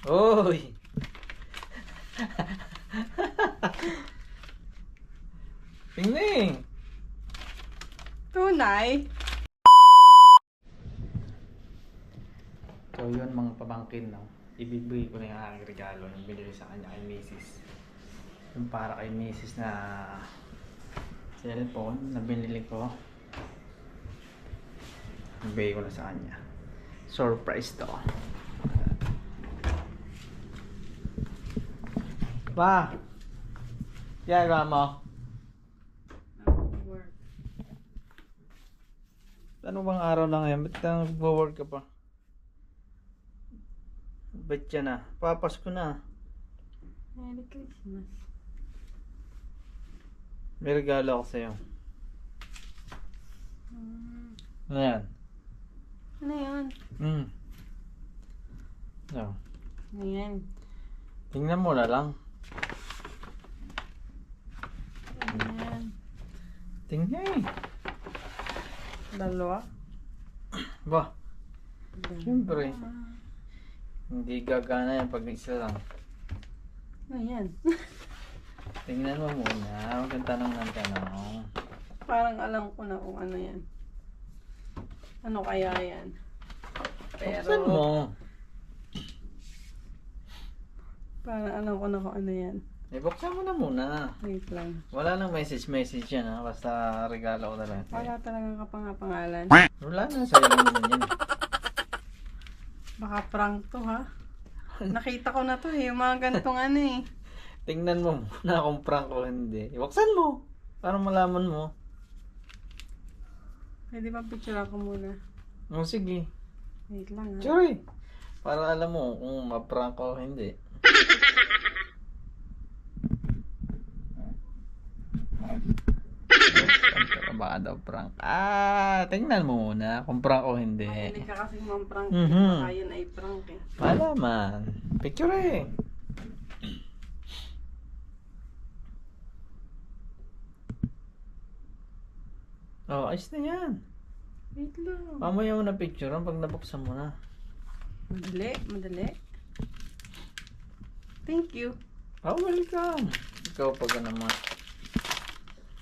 Uy! Tingnan. Tunay? So yun mga pamangkin, no? Ibibigay ko na yung aking regalo yung binili sa kanya kay Mrs. Yung para kay Mrs. na cellphone na binili ko. Ibigay ko na sa kanya. Surprise to. Pa! Ginagawa mo? Work. Ano bang araw na ngayon? Ba't ka nag-work ka pa? Ba't yan na? Papasko na. Merry Christmas. May regalo ako sa'yo. Ano yan? Ano yan? So, Ano yan? tingnan mo na lang. Ano yan? Tingnan eh. Dalawa? Ba, siyempre. Hindi gagana yan pag isa lang. Ano yan? Tingnan mo muna. Huwag kang tanong ng tanong. Parang alam ko na kung ano yan. Ano kaya yan? Buksan mo. Parang alam ko na kung ano yan. Buksan mo na muna. Wait lang. Wala nang message yan ha. Basta regalo ko na lang. Wala talagang kapangapangalan. Wala na. Sa'yo lang naman yan. Baka prank to ha? Nakita ko na to eh. Yung mga gantong ano eh. Tingnan mo muna kung prank o hindi. Buksan mo. Para malaman mo. Pwede ba picture ako muna? O sige. Wait lang ha. Sure. Para alam mo kung ma-prank o hindi. Baka daw prank. Tingnan mo muna kung prank o hindi. Mahilig ka kasi mga prank. Mhm. Baka yun ay prank eh. Malaman. Picture eh. Oh, ayos na yan. Wait lang. Mamaya mo na picture pag nabuksan mo na. Madali, madali. Thank you. Oh, welcome. Ikaw pa ka naman.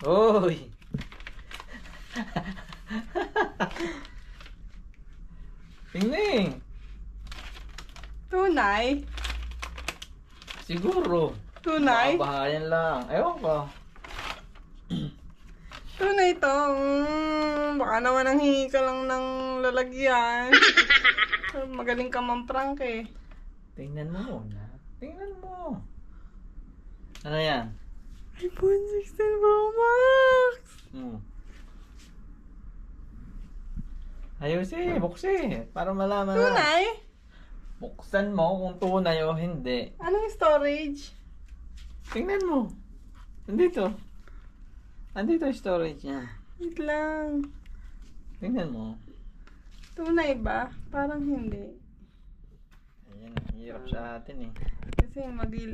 Oy! Tingnan. Tunay? Siguro. Tunay? Bahayan lang. Ewan ko. Tunay to. Baka naman ang hingi ka lang ng lalagyan. Magaling ka man prank eh. Tingnan mo muna. Tingnan mo. Ano yan? iPhone 16 Pro Max! Ayos eh. Buksi. Para malaman na. Tunay? Buksan mo kung tunay o hindi. Anong storage? Tingnan mo. Andito. Andito yung storage niya. Wait lang. Tingnan mo. Tunay ba? Parang hindi. Ayan, hirap sa atin eh. Kasi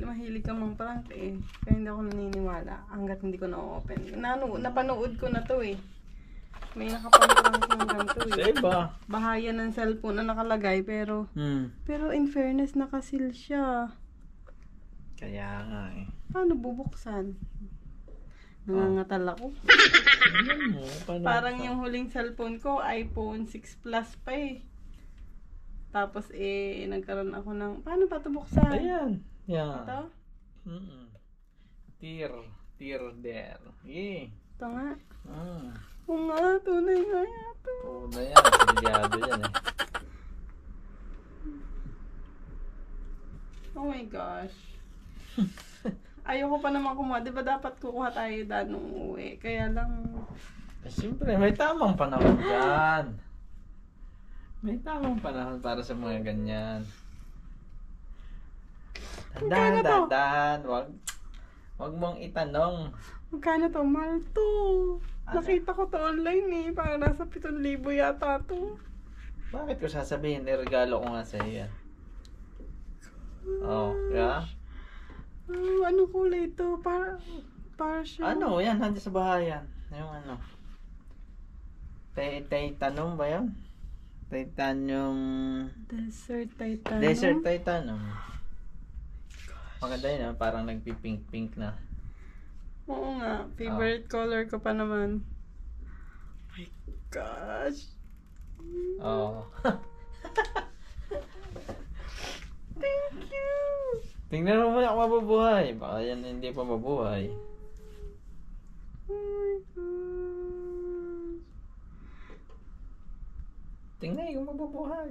mahilig ka mang prank eh. Kaya hindi ako naniniwala hanggat hindi ko na-open. Napanood ko na to eh. May nakapang-prank ng ganito Sa eh. iba. Bahaya ng cellphone na nakalagay pero in fairness nakasil siya. Kaya nga eh. Paano bubuksan? Nangangatal ako. Tingnan mo. Paano Parang ba? yung huling cellphone ko, iPhone 6 Plus pa eh. Tapos nagkaroon ako ng, paano pa ito buksan? Ayan. Yan. Ito? Tear there. Yeah. Ito nga. Ah. Oo nga, tunay nga ito. Una yan. Silyado yan eh. Oh my gosh. Ayoko pa naman kumuha. Di ba dapat kukuha tayo nung uwi? Kaya lang, Siyempre, may tamang panahon dyan. May tamang panahon para sa mga ganyan. Magkano to? Dahan. Wag mong itanong. magkano to? Mahal to. Ano? Nakita ko to online eh. Parang nasa 7,000 yata to. Bakit ko sasabihin? Regalo ko nga sa iyo yan. Oh, yeah? Ano kulay to? Para siya. Ano? Yan, nandiyan sa bahayan. Yung ano. Tanong ba yan? Titanium. Desert Titanium. Desert Titanium. Maganda yun, parang nagpipink-pink na. Oo nga. Favorite color ko pa naman. My gosh. Oo. Thank you. Tingnan mo muna kung mabubuhay. Baka yan hindi pa mabuhay. Oh my gosh. Tingnan kung mabubuhay.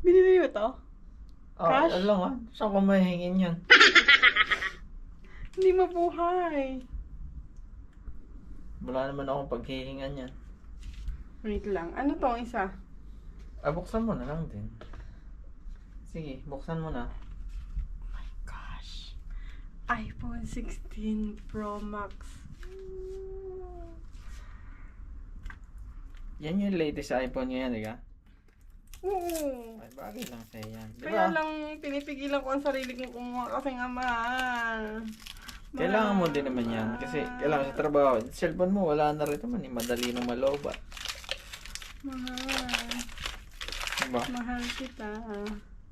Binili mo to? Oh, Cash? alam nga. Saan ko mahihingin yan? Hindi mabuhay. Wala naman akong paghihingan yan. Wait lang. Ano to ang isa? Buksan mo na lang din. Sige, buksan mo na. Oh my gosh. iPhone 16 Pro Max. Yan yung latest iPhone ngayon, di ka? Oo. Ay, bagay lang sa'yo yan. Di Kaya ba? lang pinipigilan ko ang sarili kong kumuha kasi nga mahal. Kailangan mo din naman yan. Kasi kailangan sa trabaho. Cellphone mo, wala na rin naman. Madali na malobat. Mahal. Diba? Mahal kita.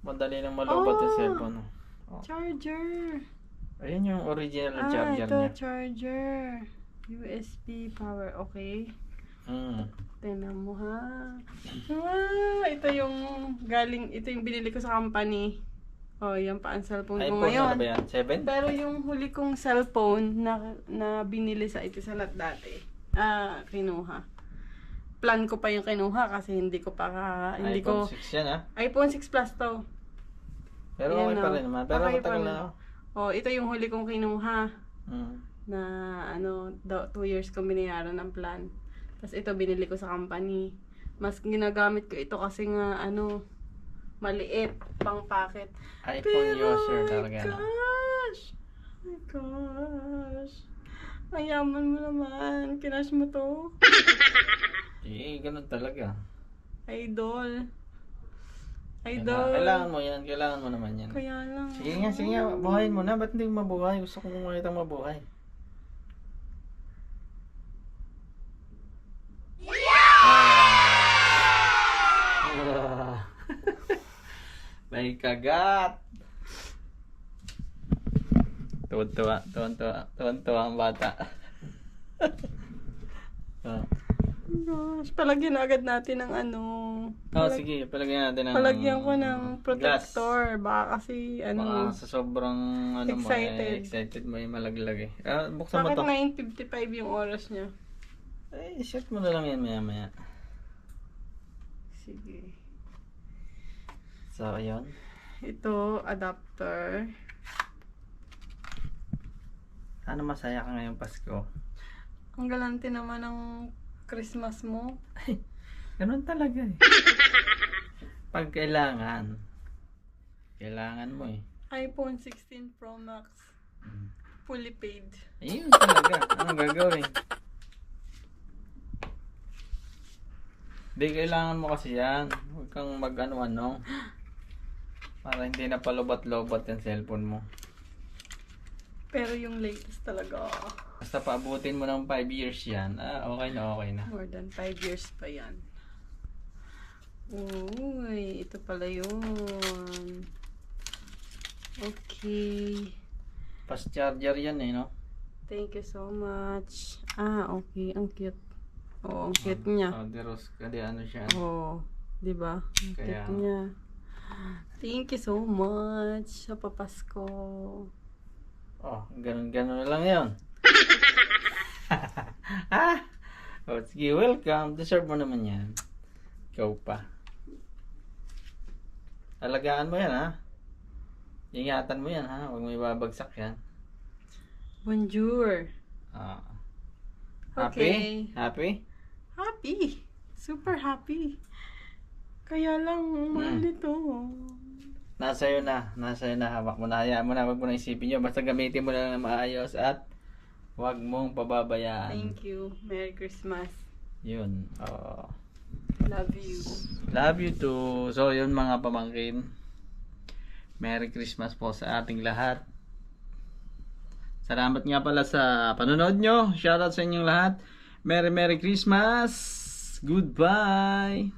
Madali na malobat yung Oh! cellphone. Oh. Charger. Ayun yung original charger ito, niya. charger. USB power. Okay. Tingnan mo ha. Ito yung ito yung binili ko sa company. Oh, yan pa ang cellphone ko iPhone ngayon. na ba yan? 7? Pero yung huli kong cellphone na binili sa Etisalat dati, kinuha. Plan ko pa yung kinuha kasi hindi ko iPhone 6 yan, ha? iPhone 6 Plus to. Pero Ayan, okay pa oh. rin naman. Pero Okay pa matagal rin. na ako. Oh, ito yung huli kong kinuha Mm. na 2 years ko binayaran ng plan. Tapos ito binili ko sa company. Mas ginagamit ko ito kasi nga maliit pang packet. iPhone user talaga. Oh my gosh! Oh my gosh! Ang yaman mo naman. Kinash mo to. Ganun talaga. Idol. Yan Idol. na. Kailangan mo yan. Kailangan mo naman yan. Kaya lang. Sige nga. Buhayin mo na. Ba't hindi mabuhay? Gusto kong makita mabuhay. May kagat. Tuwan-tuwa ang bata. Gosh, palagyan na agad natin ng Sige, palagyan natin ng palagyan ko ng protector. Baka kasi Baka sa sobrang excited mo yung malaglag eh. Buksan mo Bakit to. 9:55 yung oras niya? Set mo na lang yan maya. Sige. So, ayun. Ito, adapter. Sana masaya ka ngayong Pasko. Ang galante naman ng Christmas mo. Ganun talaga eh. Pag kailangan mo eh. iPhone 16 Pro Max. Fully paid. Ayun talaga. Anong gagawin? Hindi, kailangan mo kasi yan. Huwag kang mag-ano-ano. Para hindi na palubat-lobat yung cellphone mo. Pero yung latest talaga. Basta paabutin mo ng 5 years yan. Okay na. More than 5 years pa yan. Uy, ito pala yun. Okay. Fast charger yan eh, no? Thank you so much. Okay. Ang cute. Oo, ang cute niya. Deros, kasi ano siya. Oo. Diba? Ang Kaya- cute niya. Thank you so much sa papasko. Ganun na lang yun. Sige, welcome. Deserve mo naman yan. Ikaw pa. Alagaan mo yan, ha? Ingatan mo yan, ha? Huwag mo ibabagsak yan. Bonjour. Happy? Okay. Happy? Happy. Super happy. Kaya lang, mahal nito. Nasa iyo na. Hawak mo na. Hayaan mo na. Huwag mo na isipin nyo. Basta gamitin mo na lang na maayos at huwag mong pababayaan. Thank you. Merry Christmas. Yun. Love you. Love you too. So, yun mga pamangkin. Merry Christmas po sa ating lahat. Salamat nga pala sa panonood nyo. Shoutout sa inyong lahat. Merry Christmas. Goodbye!